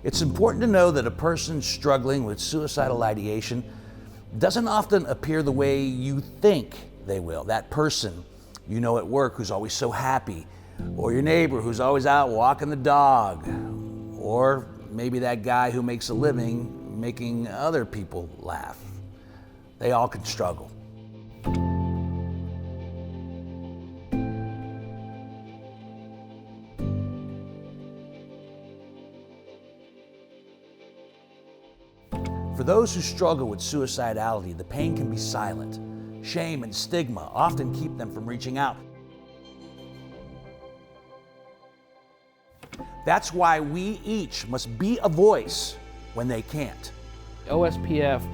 It's important to know that a person struggling with suicidal ideation doesn't often appear the way you think they will. That person you know at work who's always so happy, or your neighbor who's always out walking the dog, or maybe that guy who makes a living making other people laugh. They all can struggle. For those who struggle with suicidality, the pain can be silent. Shame and stigma often keep them from reaching out. That's why we each must be a voice when they can't. OSPF,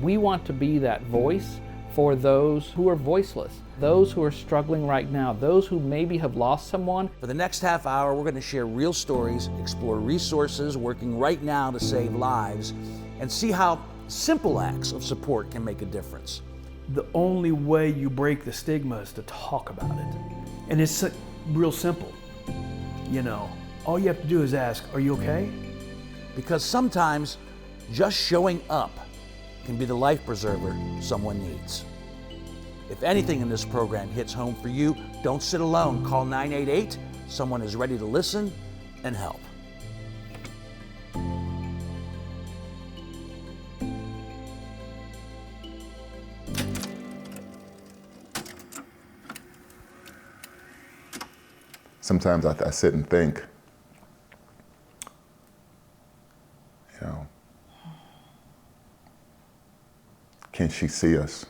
we want to be that voice for those who are voiceless, those who are struggling right now, those who maybe have lost someone. For the next half hour, we're going to share real stories, explore resources working right now to save lives, and see how simple acts of support can make a difference. The only way you break the stigma is to talk about it. And it's real simple. You know, all you have to do is ask, are you okay? Because sometimes just showing up can be the life preserver someone needs. If anything in this program hits home for you, don't sit alone. Call 988. Someone is ready to listen and help. Sometimes I sit and think, you know, can she see us?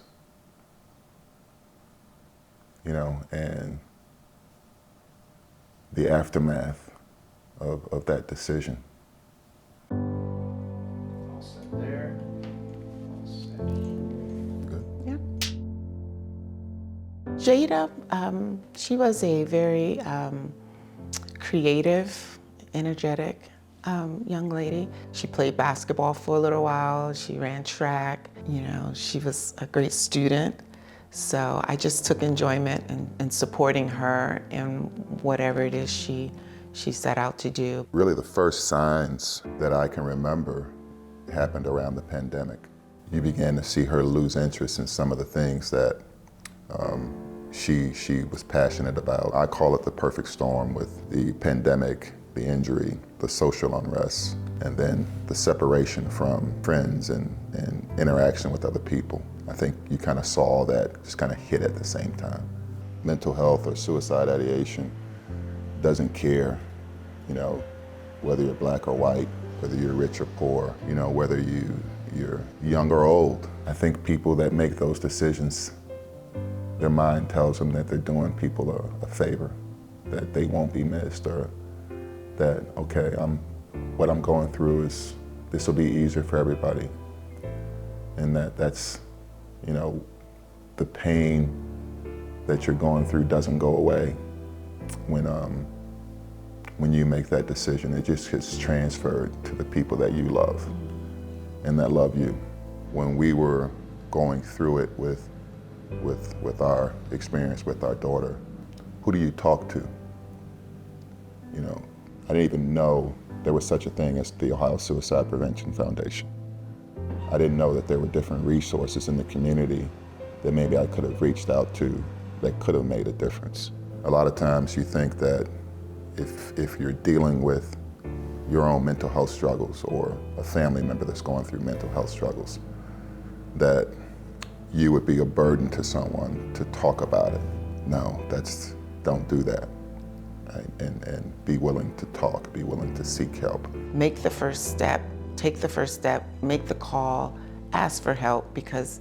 You know, and the aftermath of that decision. All set there. All set. Good. Yeah. Jada, she was a very creative, energetic young lady. She played basketball for a little while. She ran track. You know, she was a great student. So I just took enjoyment in supporting her in whatever it is she set out to do. Really the first signs that I can remember happened around the pandemic. You began to see her lose interest in some of the things that she was passionate about. I call it the perfect storm, with the pandemic, the injury, the social unrest, and then the separation from friends and interaction with other people. I think you kind of saw all that just kind of hit at the same time. Mental health or suicide ideation doesn't care, you know, whether you're black or white, whether you're rich or poor, you know, whether you're young or old. I think people that make those decisions, their mind tells them that they're doing people a favor, that they won't be missed, or that, okay, what I'm going through is, this will be easier for everybody. And that's, you know, the pain that you're going through doesn't go away when you make that decision. It just gets transferred to the people that you love and that love you. When we were going through it with our experience with our daughter, who do you talk to? You know, I didn't even know there was such a thing as the Ohio Suicide Prevention Foundation. I didn't know that there were different resources in the community that maybe I could have reached out to that could have made a difference. A lot of times you think that if you're dealing with your own mental health struggles, or a family member that's going through mental health struggles, that you would be a burden to someone to talk about it. No, don't do that. Right? And be willing to talk, be willing to seek help. Make the first step, take the first step, make the call, ask for help, because,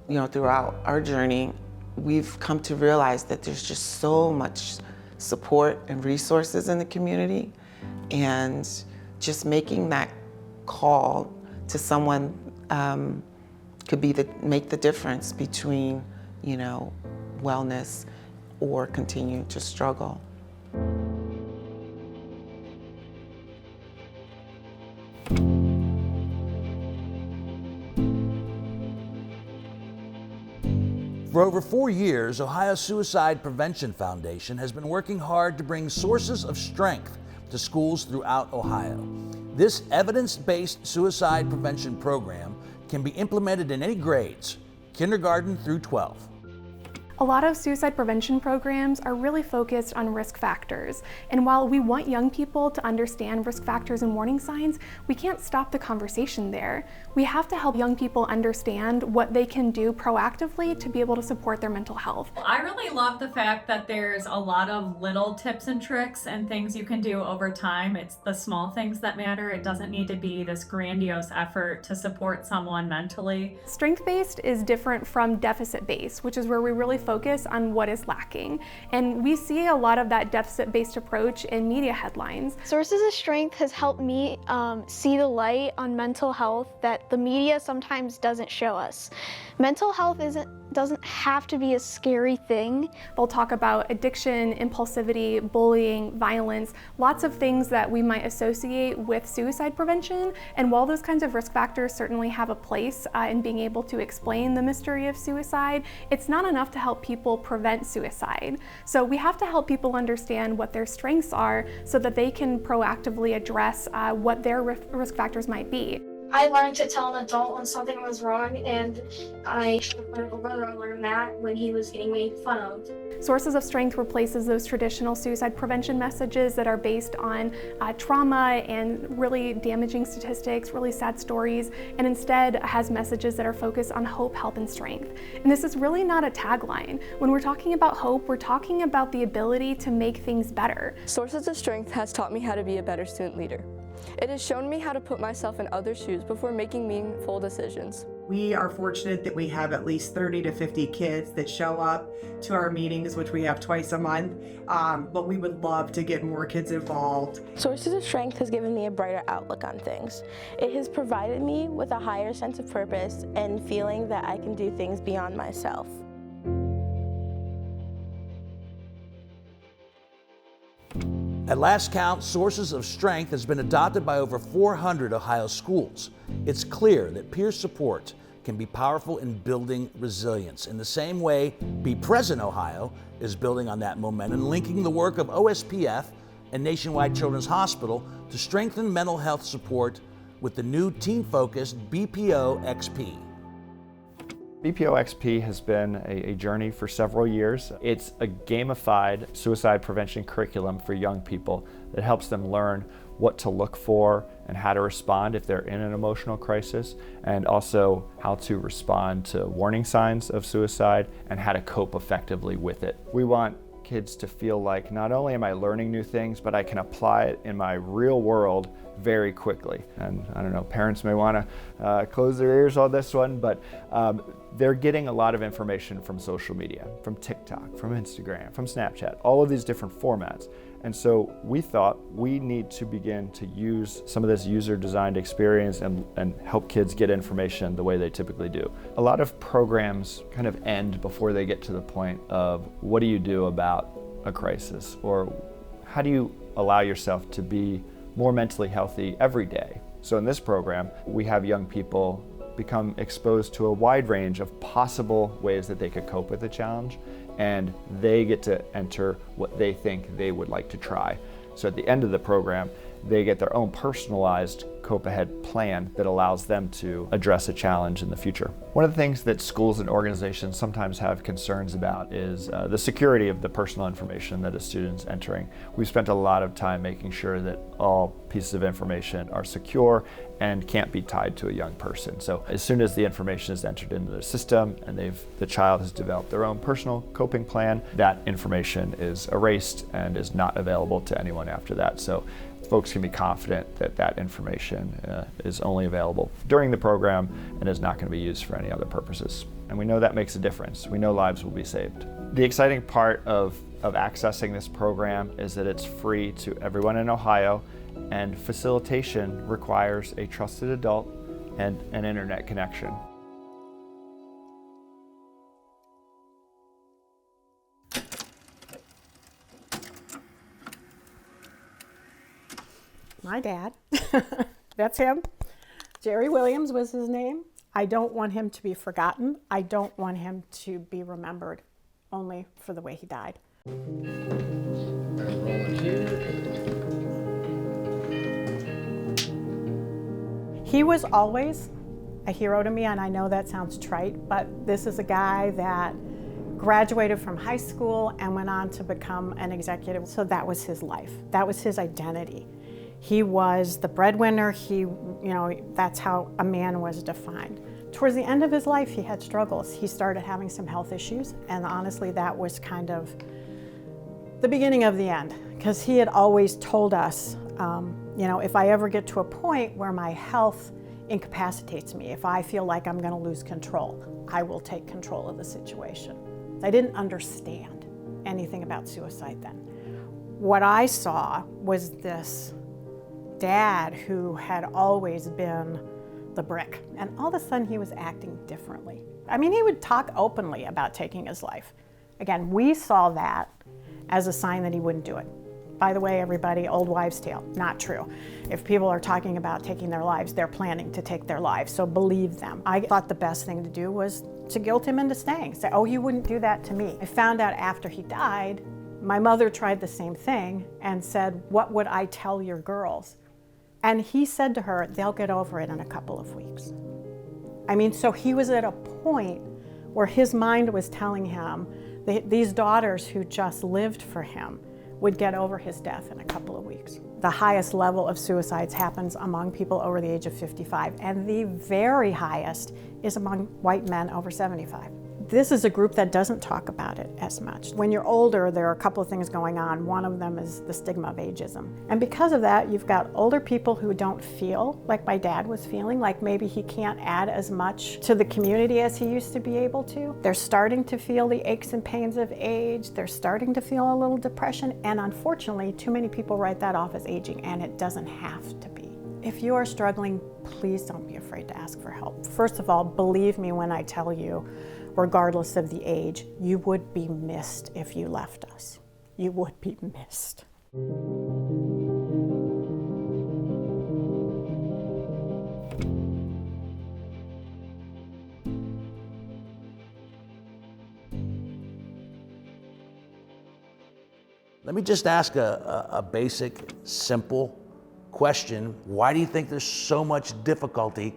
you know, throughout our journey, we've come to realize that there's just so much support and resources in the community, and just making that call to someone could make the difference between, you know, wellness or continuing to struggle. For over 4 years, Ohio Suicide Prevention Foundation has been working hard to bring sources of strength to schools throughout Ohio. This evidence-based suicide prevention program can be implemented in any grades, kindergarten through 12. A lot of suicide prevention programs are really focused on risk factors. And while we want young people to understand risk factors and warning signs, we can't stop the conversation there. We have to help young people understand what they can do proactively to be able to support their mental health. I really love the fact that there's a lot of little tips and tricks and things you can do over time. It's the small things that matter. It doesn't need to be this grandiose effort to support someone mentally. Strength-based is different from deficit-based, which is where we really focus on what is lacking. And we see a lot of that deficit-based approach in media headlines. Sources of Strength has helped me see the light on mental health that the media sometimes doesn't show us. Mental health doesn't have to be a scary thing. They'll talk about addiction, impulsivity, bullying, violence, lots of things that we might associate with suicide prevention. And while those kinds of risk factors certainly have a place in being able to explain the mystery of suicide, it's not enough to help people prevent suicide. So we have to help people understand what their strengths are so that they can proactively address what their risk factors might be. I learned to tell an adult when something was wrong, and I showed my little brother I learned that when he was getting made fun of. Sources of Strength replaces those traditional suicide prevention messages that are based on trauma and really damaging statistics, really sad stories, and instead has messages that are focused on hope, help, and strength. And this is really not a tagline. When we're talking about hope, we're talking about the ability to make things better. Sources of Strength has taught me how to be a better student leader. It has shown me how to put myself in others' shoes before making meaningful decisions. We are fortunate that we have at least 30 to 50 kids that show up to our meetings, which we have twice a month, but we would love to get more kids involved. Sources of Strength has given me a brighter outlook on things. It has provided me with a higher sense of purpose and feeling that I can do things beyond myself. At last count, Sources of Strength has been adopted by over 400 Ohio schools. It's clear that peer support can be powerful in building resilience. In the same way, Be Present Ohio is building on that momentum, linking the work of OSPF and Nationwide Children's Hospital to strengthen mental health support with the new teen-focused BPO XP. BPO XP has been a journey for several years. It's a gamified suicide prevention curriculum for young people that helps them learn what to look for and how to respond if they're in an emotional crisis, and also how to respond to warning signs of suicide and how to cope effectively with it. We want kids to feel like not only am I learning new things, but I can apply it in my real world very quickly. And I don't know, parents may want to close their ears on this one, but they're getting a lot of information from social media, from TikTok, from Instagram, from Snapchat, all of these different formats. And so we thought we need to begin to use some of this user-designed experience and help kids get information the way they typically do. A lot of programs kind of end before they get to the point of what do you do about a crisis, or how do you allow yourself to be more mentally healthy every day. So in this program, we have young people become exposed to a wide range of possible ways that they could cope with the challenge, and they get to enter what they think they would like to try. So at the end of the program, they get their own personalized cope ahead plan that allows them to address a challenge in the future. One of the things that schools and organizations sometimes have concerns about is the security of the personal information that a student's entering. We've spent a lot of time making sure that all pieces of information are secure and can't be tied to a young person. So as soon as the information is entered into the system and the child has developed their own personal coping plan, that information is erased and is not available to anyone after that. So folks can be confident that that information is only available during the program and is not going to be used for any other purposes. And we know that makes a difference. We know lives will be saved. The exciting part of accessing this program is that it's free to everyone in Ohio, and facilitation requires a trusted adult and an internet connection. My dad, that's him. Jerry Williams was his name. I don't want him to be forgotten. I don't want him to be remembered only for the way he died. Rolling here. He was always a hero to me, and I know that sounds trite, but this is a guy that graduated from high school and went on to become an executive. So that was his life. That was his identity. He was the breadwinner. That's how a man was defined. Towards the end of his life, he had struggles. He started having some health issues, and honestly, that was kind of the beginning of the end, because he had always told us, if I ever get to a point where my health incapacitates me, if I feel like I'm going to lose control, I will take control of the situation. I didn't understand anything about suicide then. What I saw was this dad who had always been the brick, and all of a sudden he was acting differently. I mean, he would talk openly about taking his life. Again, we saw that as a sign that he wouldn't do it. By the way, everybody, old wives' tale, not true. If people are talking about taking their lives, they're planning to take their lives, so believe them. I thought the best thing to do was to guilt him into staying. Say, oh, you wouldn't do that to me. I found out after he died, my mother tried the same thing and said, what would I tell your girls? And he said to her, they'll get over it in a couple of weeks. I mean, so he was at a point where his mind was telling him that these daughters who just lived for him would get over his death in a couple of weeks. The highest level of suicides happens among people over the age of 55, and the very highest is among white men over 75. This is a group that doesn't talk about it as much. When you're older, there are a couple of things going on. One of them is the stigma of ageism. And because of that, you've got older people who don't feel like my dad was feeling, like maybe he can't add as much to the community as he used to be able to. They're starting to feel the aches and pains of age. They're starting to feel a little depression. And unfortunately, too many people write that off as aging, and it doesn't have to be. If you are struggling, please don't be afraid to ask for help. First of all, believe me when I tell you, regardless of the age, you would be missed if you left us. You would be missed. Let me just ask a basic, simple question. Why do you think there's so much difficulty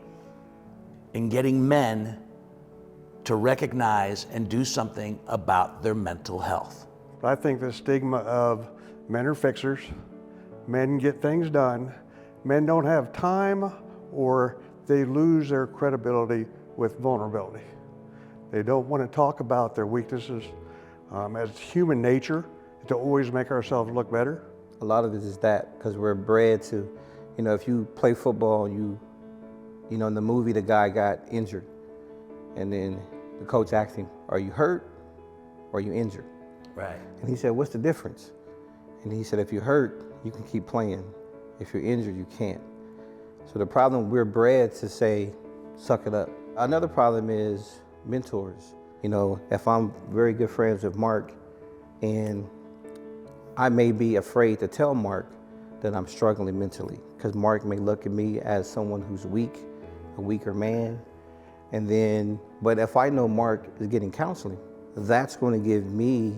in getting men to recognize and do something about their mental health? I think the stigma of men are fixers, men get things done, men don't have time, or they lose their credibility with vulnerability. They don't want to talk about their weaknesses. As human nature, to always make ourselves look better. A lot of it is that, because we're bred to, if you play football, in the movie the guy got injured, and then the coach asked him, are you hurt or are you injured? Right. And he said, what's the difference? And he said, if you're hurt, you can keep playing. If you're injured, you can't. So the problem, we're bred to say, suck it up. Another problem is mentors. If I'm very good friends with Mark, and I may be afraid to tell Mark that I'm struggling mentally, because Mark may look at me as someone who's weak, a weaker man. But if I know Mark is getting counseling, that's going to give me,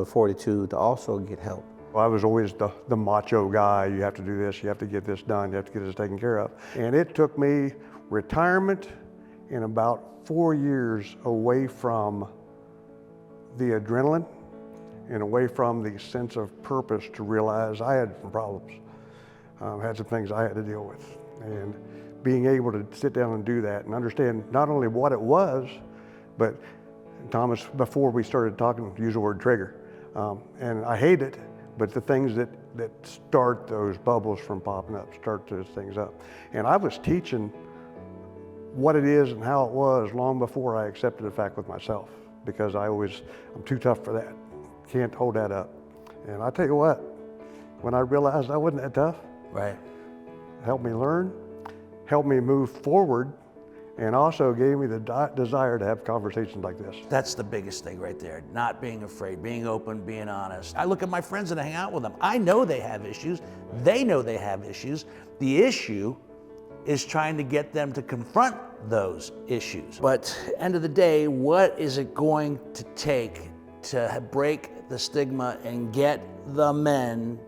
fortitude to also get help. Well, I was always the macho guy. You have to do this, you have to get this done, you have to get this taken care of. And it took me retirement and about 4 years away from the adrenaline and away from the sense of purpose to realize I had some problems, had some things I had to deal with. And being able to sit down and do that and understand not only what it was, but Thomas, before we started talking, use the word trigger. And I hate it, but the things that start those bubbles from popping up, start those things up. And I was teaching what it is and how it was long before I accepted the fact with myself, because I'm too tough for that. Can't hold that up. And I tell you what, when I realized I wasn't that tough, right, it helped me learn, helped me move forward, and also gave me the desire to have conversations like this. That's the biggest thing right there. Not being afraid, being open, being honest. I look at my friends and I hang out with them. I know they have issues. They know they have issues. The issue is trying to get them to confront those issues. But end of the day, what is it going to take to break the stigma and get the men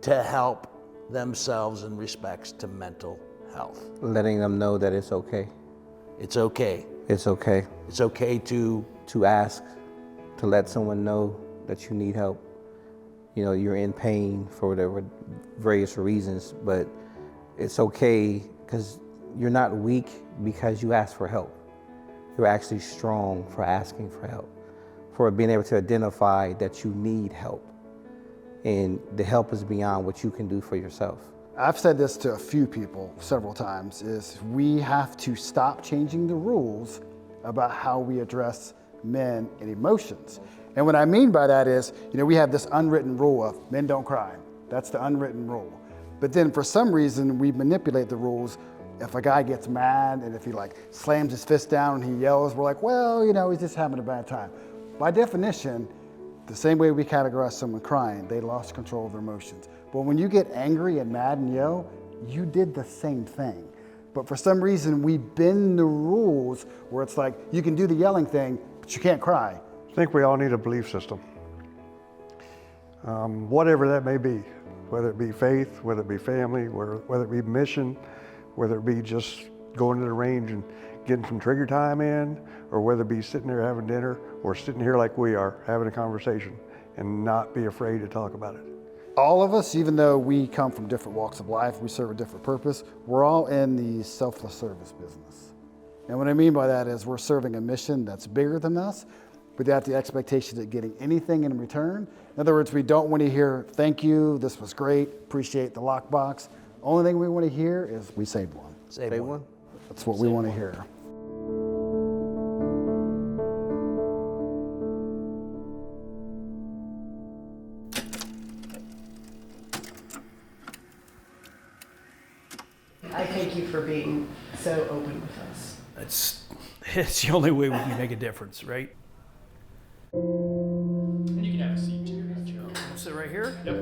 to help themselves in respects to mental health. Letting them know that it's okay. It's okay. It's okay. It's okay to ask, to let someone know that you need help. You know, you're in pain for whatever various reasons, but it's okay because you're not weak because you ask for help. You're actually strong for asking for help, for being able to identify that you need help. And the help is beyond what you can do for yourself. I've said this to a few people several times, is we have to stop changing the rules about how we address men and emotions. And what I mean by that is, we have this unwritten rule of men don't cry. That's the unwritten rule. But then for some reason, we manipulate the rules. If a guy gets mad and if he slams his fist down and he yells, we're like, well, he's just having a bad time. By definition, the same way we categorize someone crying, they lost control of their emotions. But when you get angry and mad and yell, you did the same thing. But for some reason, we bend the rules where it's like, you can do the yelling thing, but you can't cry. I think we all need a belief system. Whatever that may be, whether it be faith, whether it be family, whether it be mission, whether it be just going to the range and getting some trigger time in, or whether it be sitting there having dinner, or sitting here like we are, having a conversation, and not be afraid to talk about it. All of us, even though we come from different walks of life, we serve a different purpose, we're all in the selfless service business. And what I mean by that is we're serving a mission that's bigger than us, without the expectation of getting anything in return. In other words, we don't want to hear, thank you, this was great, appreciate the lockbox. Only thing we want to hear is we saved one. Saved one. That's what we want to hear. I thank you for being so open with us. It's the only way we can make a difference, right? And you can have a seat too, Joe. Sit right here? Yep.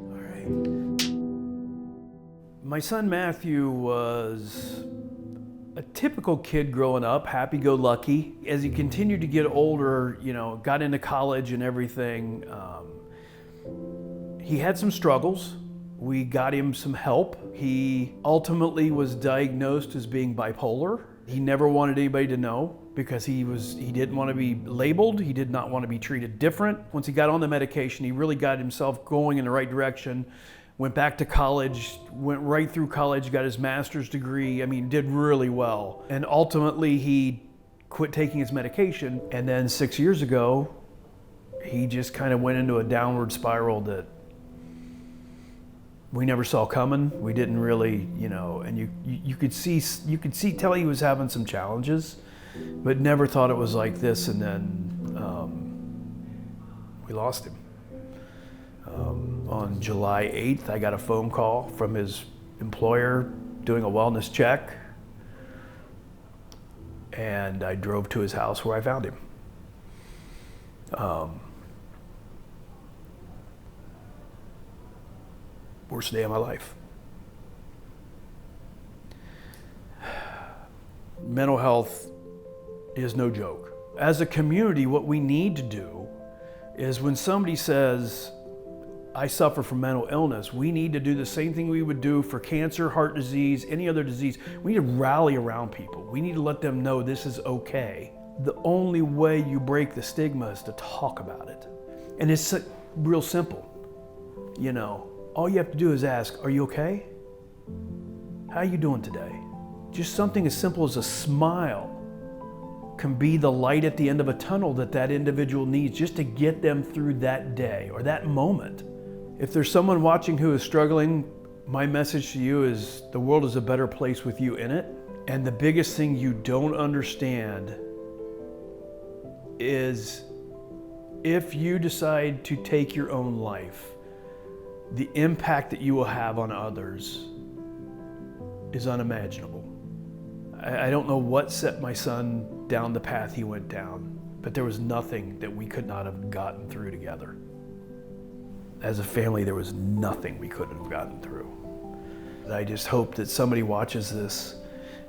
All right. My son Matthew was a typical kid growing up, happy-go-lucky. As he continued to get older, got into college and everything, he had some struggles. We got him some help. He ultimately was diagnosed as being bipolar. He never wanted anybody to know because he didn't want to be labeled. He did not want to be treated different. Once he got on the medication, he really got himself going in the right direction. Went back to college, went right through college, got his master's degree. Did really well. And ultimately he quit taking his medication. And then 6 years ago, he just kind of went into a downward spiral that we never saw coming. We didn't really, and you could tell he was having some challenges, but never thought it was like this. And then we lost him. On July 8th, I got a phone call from his employer doing a wellness check, and I drove to his house where I found him. Worst day of my life. Mental health is no joke. As a community, what we need to do is when somebody says, I suffer from mental illness, we need to do the same thing we would do for cancer, heart disease, any other disease. We need to rally around people. We need to let them know this is okay. The only way you break the stigma is to talk about it. And it's real simple. All you have to do is ask, are you okay? How are you doing today? Just something as simple as a smile can be the light at the end of a tunnel that individual needs just to get them through that day or that moment. If there's someone watching who is struggling, my message to you is the world is a better place with you in it. And the biggest thing you don't understand is if you decide to take your own life, the impact that you will have on others is unimaginable. I don't know what set my son down the path he went down, but there was nothing that we could not have gotten through together. As a family, there was nothing we couldn't have gotten through. I just hope that somebody watches this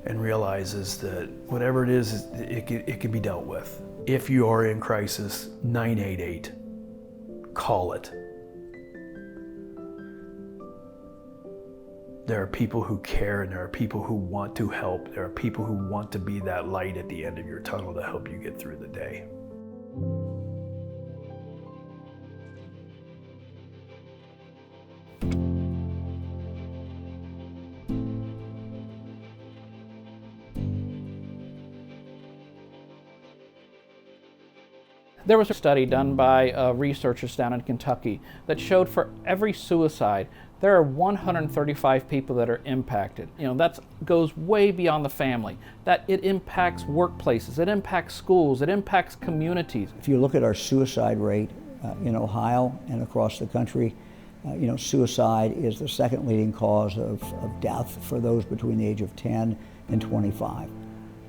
and realizes that whatever it is, it can be dealt with. If you are in crisis, 988, call it. There are people who care, and there are people who want to help. There are people who want to be that light at the end of your tunnel to help you get through the day. There was a study done by researchers down in Kentucky that showed for every suicide, there are 135 people that are impacted. You know, that goes way beyond the family. That it impacts workplaces, it impacts schools, it impacts communities. If you look at our suicide rate in Ohio and across the country, you know, suicide is the second leading cause of death for those between the age of 10 and 25.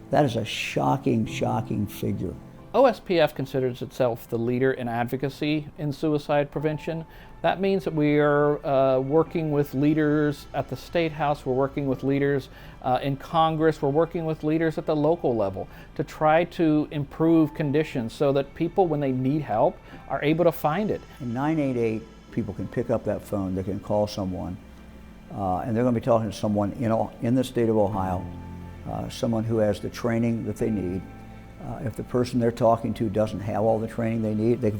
That is a shocking, shocking figure. OSPF considers itself the leader in advocacy in suicide prevention. That means that we are working with leaders at the State House, we're working with leaders in Congress, we're working with leaders at the local level to try to improve conditions so that people, when they need help, are able to find it. In 988, people can pick up that phone, they can call someone, and they're going to be talking to someone in the state of Ohio, someone who has the training that they need. If the person they're talking to doesn't have all the training they need, they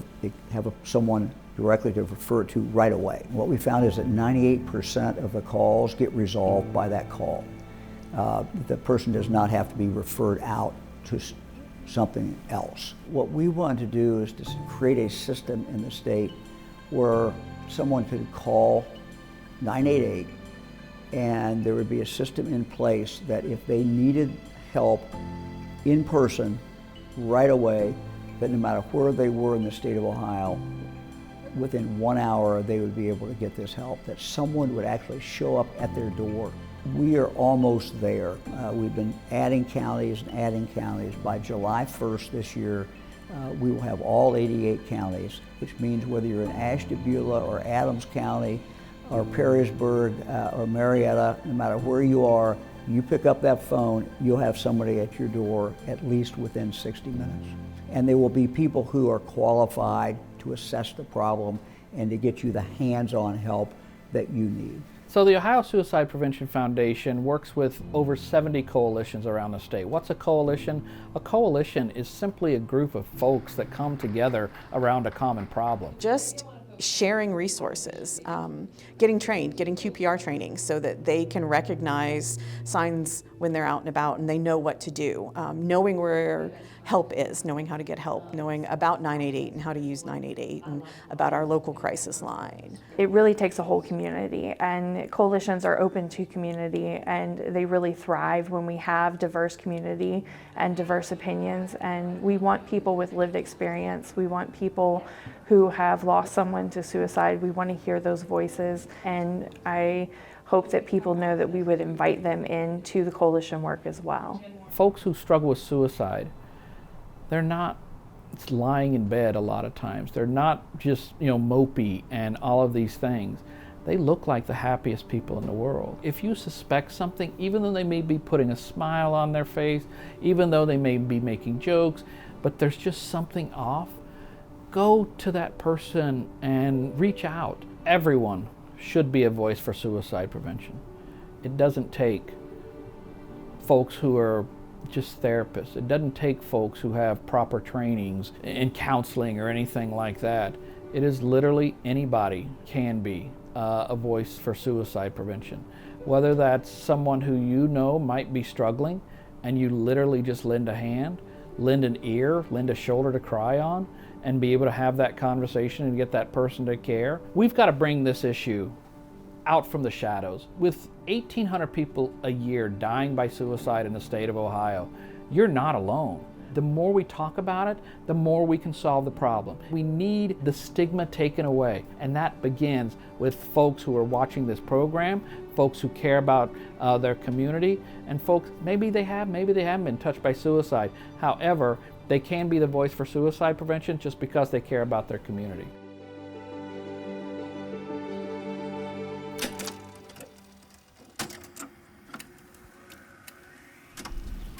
have someone directly to refer to right away. What we found is that 98% of the calls get resolved by that call. The person does not have to be referred out to something else. What we want to do is to create a system in the state where someone could call 988 and there would be a system in place that if they needed help in person right away, that no matter where they were in the state of Ohio, within 1 hour they would be able to get this help, that someone would actually show up at their door. We are almost there. We've been adding counties and adding counties. By July 1st this year, we will have all 88 counties, which means whether you're in Ashtabula or Adams County or Perrysburg or Marietta, no matter where you are, you pick up that phone, you'll have somebody at your door at least within 60 minutes. And there will be people who are qualified to assess the problem and to get you the hands-on help that you need. So the Ohio Suicide Prevention Foundation works with over 70 coalitions around the state. What's a coalition? A coalition is simply a group of folks that come together around a common problem. Just sharing resources, getting trained, getting QPR training so that they can recognize signs when they're out and about and they know what to do, knowing where help is, knowing how to get help, knowing about 988 and how to use 988 and about our local crisis line. It really takes a whole community, and coalitions are open to community, and they really thrive when we have diverse community and diverse opinions, and we want people with lived experience. We want people who have lost someone to suicide. We want to hear those voices, and I hope that people know that we would invite them into the coalition work as well. Folks who struggle with suicide, they're not lying in bed a lot of times. They're not just, mopey and all of these things. They look like the happiest people in the world. If you suspect something, even though they may be putting a smile on their face, even though they may be making jokes, but there's just something off, go to that person and reach out. Everyone should be a voice for suicide prevention. It doesn't take folks who are just therapists. It doesn't take folks who have proper trainings in counseling or anything like that. It is literally anybody can be a voice for suicide prevention. Whether that's someone who you know might be struggling and you literally just lend a hand, lend an ear, lend a shoulder to cry on, and be able to have that conversation and get that person to care. We've got to bring this issue out from the shadows. With 1,800 people a year dying by suicide in the state of Ohio, you're not alone. The more we talk about it, the more we can solve the problem. We need the stigma taken away, and that begins with folks who are watching this program, folks who care about their community, and folks, maybe they haven't been touched by suicide. However, they can be the voice for suicide prevention just because they care about their community.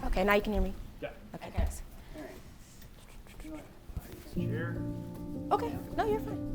Okay, now you can hear me? Yeah. Okay, thanks. Chair. Okay, no, you're fine.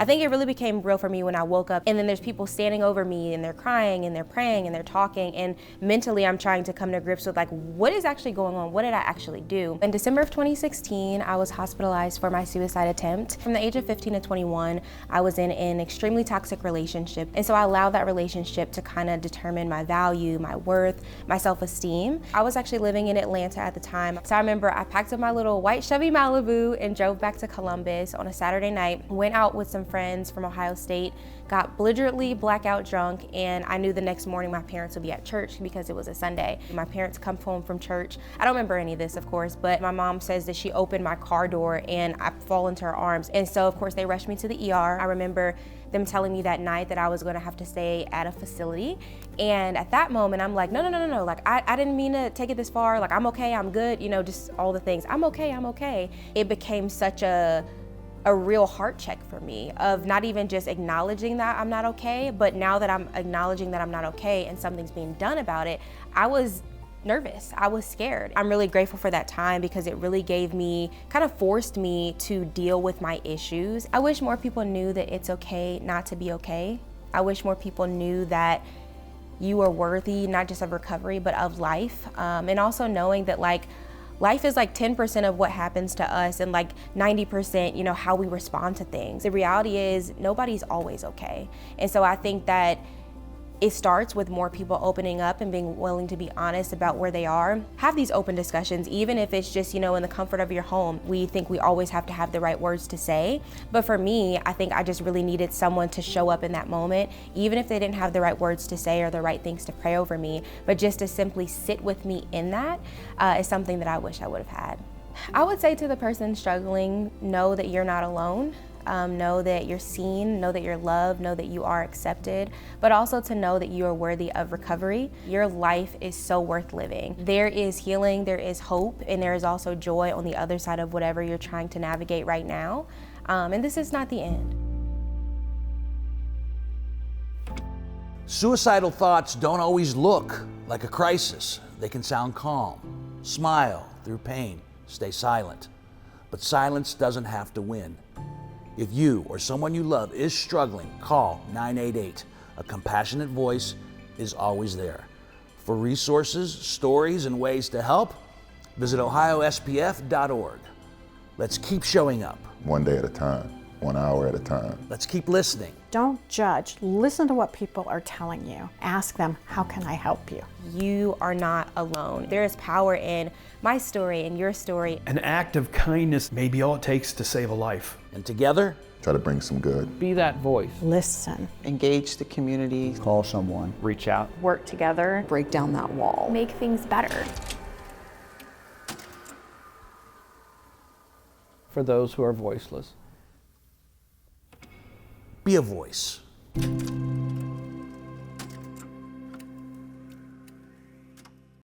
I think it really became real for me when I woke up, and then there's people standing over me and they're crying and they're praying and they're talking, and mentally I'm trying to come to grips with like, what is actually going on? What did I actually do? In December of 2016, I was hospitalized for my suicide attempt. From the age of 15 to 21, I was in an extremely toxic relationship, and so I allowed that relationship to kind of determine my value, my worth, my self-esteem. I was actually living in Atlanta at the time, so I remember I packed up my little white Chevy Malibu and drove back to Columbus on a Saturday night, went out with some friends from Ohio State, got belligerently blackout drunk, and I knew the next morning my parents would be at church because it was a Sunday. My parents come home from church. I don't remember any of this, of course, but my mom says that she opened my car door and I fall into her arms. And so, of course, they rushed me to the ER. I remember them telling me that night that I was gonna have to stay at a facility. And at that moment, I'm like, no, like, I didn't mean to take it this far. Like, I'm okay, I'm good, you know, just all the things. I'm okay. It became such a real heart check for me of not even just acknowledging that I'm not okay, but now that I'm acknowledging that I'm not okay and something's being done about it, I was nervous, I was scared. I'm really grateful for that time because it really gave me, kind of forced me to deal with my issues. I wish more people knew that it's okay not to be okay. I wish more people knew that you are worthy, not just of recovery, but of life. And also knowing that like, life is like 10% of what happens to us and like 90%, you know, how we respond to things. The reality is nobody's always okay. And so I think that it starts with more people opening up and being willing to be honest about where they are. Have these open discussions, even if it's just, you know, in the comfort of your home. We think we always have to have the right words to say. But for me, I think I just really needed someone to show up in that moment, even if they didn't have the right words to say or the right things to pray over me, but just to simply sit with me in that is something that I wish I would have had. I would say to the person struggling, know that you're not alone. Know that you're seen, know that you're loved, know that you are accepted, but also to know that you are worthy of recovery. Your life is so worth living. There is healing, there is hope, and there is also joy on the other side of whatever you're trying to navigate right now. And this is not the end. Suicidal thoughts don't always look like a crisis. They can sound calm. Smile through pain. Stay silent. But silence doesn't have to win. If you or someone you love is struggling, call 988. A compassionate voice is always there. For resources, stories, and ways to help, visit ohiospf.org. Let's keep showing up. One day at a time, 1 hour at a time. Let's keep listening. Don't judge. Listen to what people are telling you. Ask them, how can I help you? You are not alone. There is power in my story and your story. An act of kindness may be all it takes to save a life. And together, try to bring some good. Be that voice. Listen. Engage the community. Call someone. Reach out. Work together. Break down that wall. Make things better. For those who are voiceless. Be a voice.